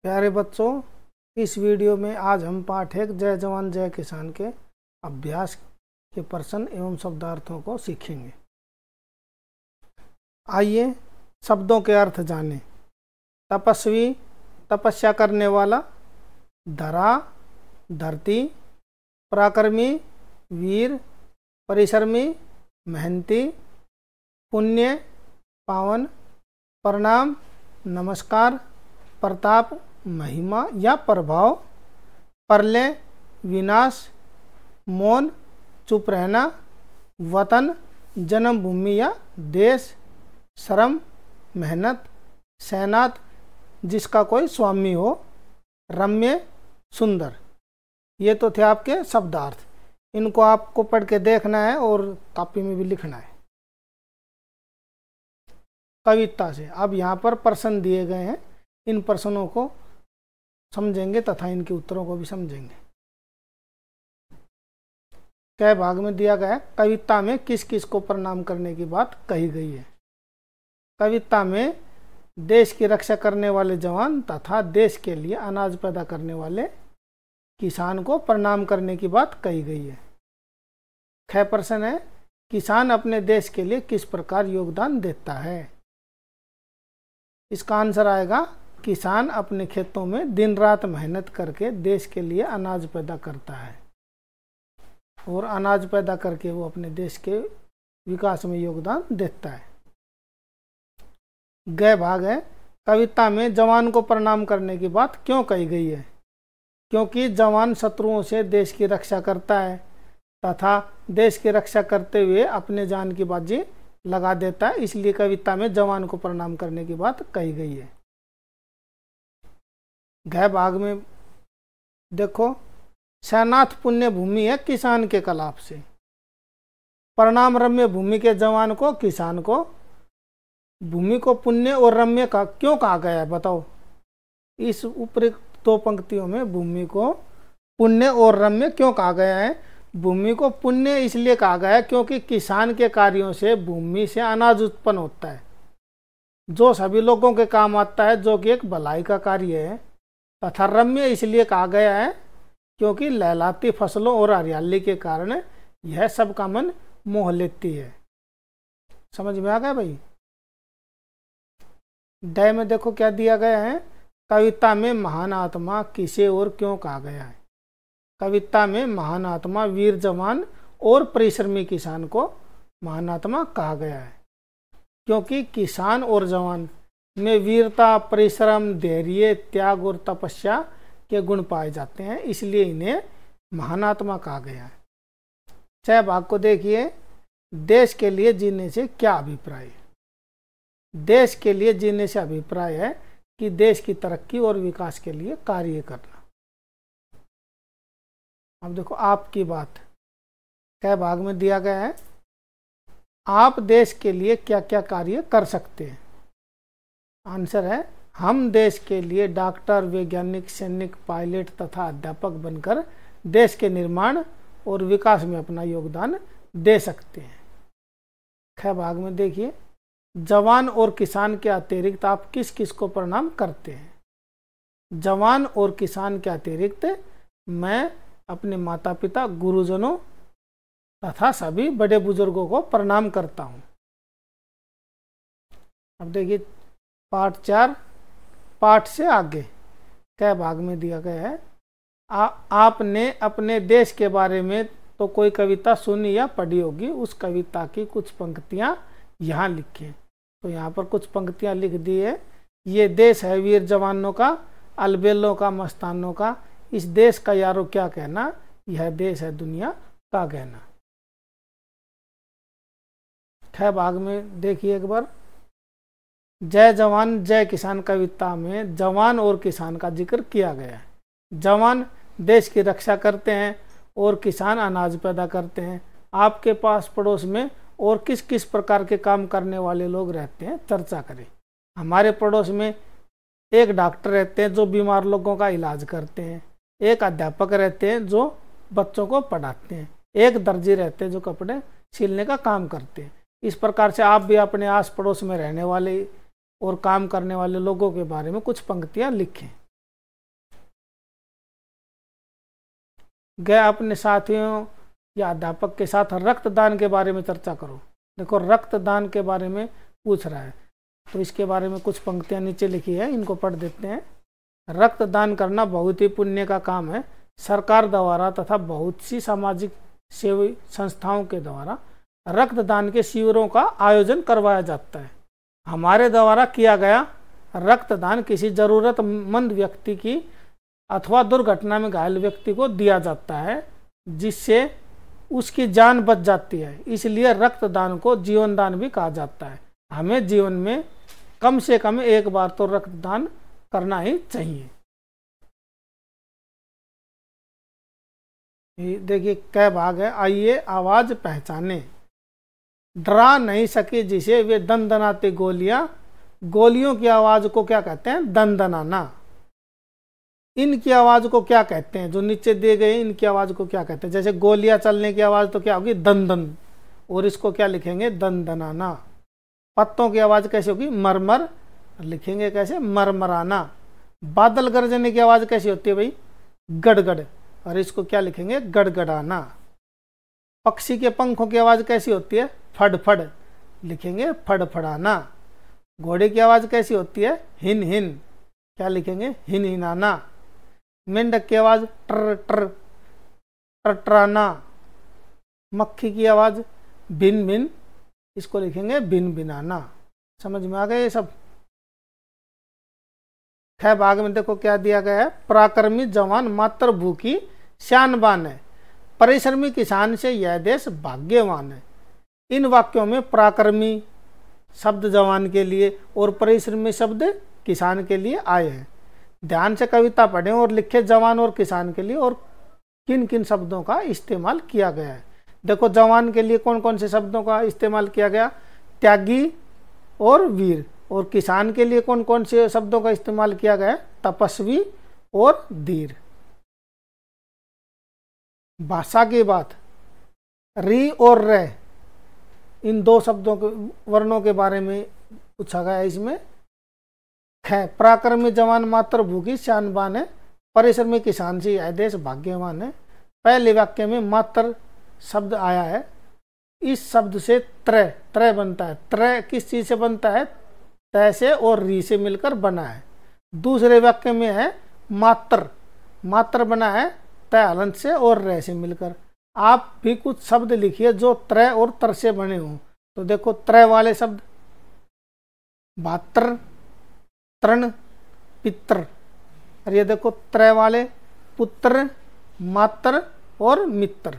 प्यारे बच्चों, इस वीडियो में आज हम पाठ 1 जय जवान जय किसान के अभ्यास के प्रश्न एवं शब्दार्थों को सीखेंगे। आइए शब्दों के अर्थ जानें। तपस्वी, तपस्या करने वाला। धरा, धरती। पराक्रमी, वीर। परिश्रमी, मेहनती। पुण्य, पावन। प्रणाम, नमस्कार। प्रताप, महिमा या प्रभाव। प्रलय, विनाश। मौन, चुप रहना। वतन, जन्मभूमि या देश। श्रम, मेहनत। सेनात, जिसका कोई स्वामी हो। रम्य, सुंदर। ये तो थे आपके शब्दार्थ। इनको आपको पढ़ के देखना है और कॉपी में भी लिखना है कविता से। अब यहाँ पर प्रश्न दिए गए हैं, इन प्रश्नों को समझेंगे तथा इनके उत्तरों को भी समझेंगे। क भाग में दिया गया है, कविता में किस किस को प्रणाम करने की बात कही गई है। कविता में देश की रक्षा करने वाले जवान तथा देश के लिए अनाज पैदा करने वाले किसान को प्रणाम करने की बात कही गई है। ख प्रश्न है, किसान अपने देश के लिए किस प्रकार योगदान देता है। इसका आंसर आएगा, किसान अपने खेतों में दिन रात मेहनत करके देश के लिए अनाज पैदा करता है और अनाज पैदा करके वो अपने देश के विकास में योगदान देता है। ग भाग है, कविता में जवान को प्रणाम करने की बात क्यों कही गई है। क्योंकि जवान शत्रुओं से देश की रक्षा करता है तथा देश की रक्षा करते हुए अपने जान की बाजी लगा देता है, इसलिए कविता में जवान को प्रणाम करने की बात कही गई है। घ भाग में देखो, सेनाथ पुण्य भूमि है किसान के कलाप से। प्रणाम रम्य भूमि के जवान को किसान को। भूमि को पुण्य और रम्य का क्यों कहा गया है बताओ। इस उपरोक्त 2 पंक्तियों में भूमि को पुण्य और रम्य क्यों कहा गया है। भूमि को पुण्य इसलिए कहा गया है क्योंकि किसान के कार्यों से भूमि से अनाज उत्पन्न होता है, जो सभी लोगों के काम आता है, जो कि एक भलाई का कार्य है। तथा रम्य इसलिए कहा गया है क्योंकि लहलाती फसलों और हरियाली के कारण यह सबका मन मोह लेती है। समझ में आ गया भाई। ड में देखो क्या दिया गया है, कविता में महान आत्मा किसे और क्यों कहा गया है। कविता में महान आत्मा वीर जवान और परिश्रमी किसान को महान आत्मा कहा गया है क्योंकि किसान और जवान में वीरता, परिश्रम, धैर्य, त्याग और तपस्या के गुण पाए जाते हैं, इसलिए इन्हें महान आत्मा कहा गया है। 6 भाग को देखिए, देश के लिए जीने से क्या अभिप्राय है। देश के लिए जीने से अभिप्राय है कि देश की तरक्की और विकास के लिए कार्य करना। अब देखो आपकी बात क भाग में दिया गया है, आप देश के लिए क्या क्या कार्य कर सकते हैं। आंसर है, हम देश के लिए डॉक्टर, वैज्ञानिक, सैनिक, पायलट तथा अध्यापक बनकर देश के निर्माण और विकास में अपना योगदान दे सकते हैं। ख भाग में देखिए, जवान और किसान के अतिरिक्त आप किस किस को प्रणाम करते हैं। जवान और किसान के अतिरिक्त मैं अपने माता पिता, गुरुजनों तथा सभी बड़े बुजुर्गों को प्रणाम करता हूं। अब देखिए पाठ 4 पाठ से आगे क्या भाग में दिया गया है, आपने अपने देश के बारे में तो कोई कविता सुनी या पढ़ी होगी, उस कविता की कुछ पंक्तियां यहाँ लिखें। तो यहाँ पर कुछ पंक्तियां लिख दी है। ये देश है वीर जवानों का, अलबेलों का, मस्तानों का, इस देश का यारो क्या कहना, यह देश है दुनिया का गहना। ख भाग में देखिए एक बार, जय जवान जय किसान कविता में जवान और किसान का जिक्र किया गया है। जवान देश की रक्षा करते हैं और किसान अनाज पैदा करते हैं। आपके पास पड़ोस में और किस किस प्रकार के काम करने वाले लोग रहते हैं, चर्चा करें। हमारे पड़ोस में एक डॉक्टर रहते हैं जो बीमार लोगों का इलाज करते हैं, एक अध्यापक रहते हैं जो बच्चों को पढ़ाते हैं, एक दर्जी रहते हैं जो कपड़े सिलने का काम करते हैं। इस प्रकार से आप भी अपने आस पड़ोस में रहने वाले और काम करने वाले लोगों के बारे में कुछ पंक्तियां लिखें। गए अपने साथियों या अध्यापक के साथ रक्तदान के बारे में चर्चा करो। देखो रक्तदान के बारे में पूछ रहा है, तो इसके बारे में कुछ पंक्तियां नीचे लिखी है, इनको पढ़ देते हैं। रक्तदान करना बहुत ही पुण्य का काम है। सरकार द्वारा तथा बहुत सी सामाजिक सेवी संस्थाओं के द्वारा रक्तदान के शिविरों का आयोजन करवाया जाता है। हमारे द्वारा किया गया रक्तदान किसी जरूरतमंद व्यक्ति की अथवा दुर्घटना में घायल व्यक्ति को दिया जाता है, जिससे उसकी जान बच जाती है। इसलिए रक्तदान को जीवन दान भी कहा जाता है। हमें जीवन में कम से कम एक बार तो रक्तदान करना ही चाहिए। देखिए क्या भाग है, आइए आवाज पहचाने। डरा नहीं सके जिसे वे दनदनाती गोलियां, गोलियों की आवाज को क्या कहते हैं, दनदनाना। इनकी आवाज को क्या कहते हैं, जो नीचे दिए गए इनकी आवाज को क्या कहते हैं। जैसे गोलियां चलने की आवाज तो क्या होगी, दन दन, और इसको क्या लिखेंगे, दनदनाना। पत्तों की आवाज कैसी होगी, मरमर, लिखेंगे कैसे, मरमराना। बादल गरजने की आवाज कैसी होती है भाई, गड़गड़, और इसको क्या लिखेंगे, गड़गड़ाना। पक्षी के पंखों की आवाज कैसी होती है, फड़फड़, लिखेंगे फड़फड़ाना। घोड़े की आवाज कैसी होती है, हिन हिन, क्या लिखेंगे, हिन हिनाना। मेंढक की आवाज टर टर, टरटराना। मक्खी की आवाज भिन भिन, इसको लिखेंगे भिन भिनाना। समझ में आ गए ये सब। ख भाग में देखो क्या दिया गया है, पराक्रमी जवान मात्र भूखी शानबान है, परिश्रमी किसान से यह देश भाग्यवान है। इन वाक्यों में पराक्रमी शब्द जवान के लिए और परिश्रमी शब्द किसान के लिए आए हैं। ध्यान से कविता पढ़ें और लिखे जवान और किसान के लिए और किन किन शब्दों का इस्तेमाल किया गया है। देखो जवान के लिए कौन कौन से शब्दों का इस्तेमाल किया गया, त्यागी और वीर। और किसान के लिए कौन कौन से शब्दों का इस्तेमाल किया गया, तपस्वी और धीर। भाषा की बात, री और रे, इन दो शब्दों के वर्णों के बारे में पूछा गया है इसमें। ख पराक्रमी जवान मात्र भूखी शानबान है, परिश्रमी किसान से यह देश भाग्यवान है। पहले वाक्य में मात्र शब्द आया है, इस शब्द से त्रय त्रय बनता है। त्रय किस चीज से बनता है, तय से और री से मिलकर बना है। दूसरे वाक्य में है मात्र, मात्र बना है तय हलंत से और रे से मिलकर। आप भी कुछ शब्द लिखिए जो त्रय और तर से बने हों। तो देखो त्रय वाले शब्द, भात्र, तृण, पित्र। और ये देखो त्रय वाले, पुत्र, मात्र और मित्र।